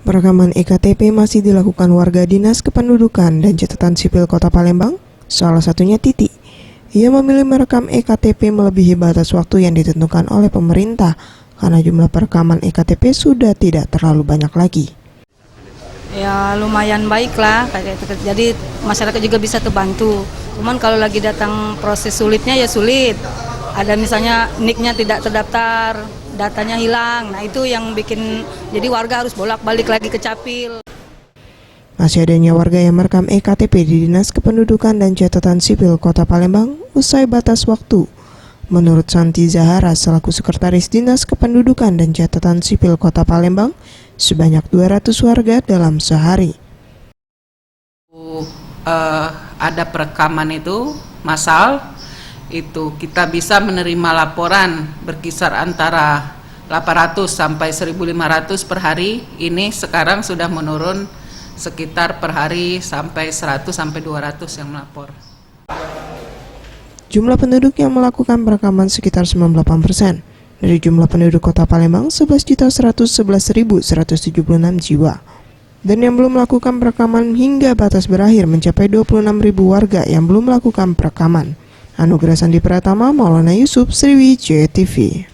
Perekaman EKTP masih dilakukan warga Dinas Kependudukan dan Catatan Sipil Kota Palembang, salah satunya Titi. Ia memilih merekam EKTP melebihi batas waktu yang ditentukan oleh pemerintah karena jumlah perekaman EKTP sudah tidak terlalu banyak lagi. Ya lumayan baik lah, jadi masyarakat juga bisa terbantu. Cuman kalau lagi datang proses sulitnya ya sulit. Ada misalnya NIK-nya tidak terdaftar, datanya hilang. Nah itu yang bikin jadi warga harus bolak-balik lagi ke Capil. Masih adanya warga yang merekam EKTP di Dinas Kependudukan dan Catatan Sipil Kota Palembang usai batas waktu. Menurut Santi Zahara selaku Sekretaris Dinas Kependudukan dan Catatan Sipil Kota Palembang, sebanyak 200 warga dalam sehari. Ada perekaman itu massal, itu kita bisa menerima laporan berkisar antara 800 sampai 1.500 per hari. Ini sekarang sudah menurun sekitar per hari sampai 100 sampai 200 yang melapor. Jumlah penduduk yang melakukan perekaman sekitar 98%. Dari jumlah penduduk Kota Palembang 11.111.176 jiwa. Dan yang belum melakukan perekaman hingga batas berakhir mencapai 26.000 warga yang belum melakukan perekaman. Anugerah Sandi Pratama, Maulana Yusuf, Sriwijaya TV.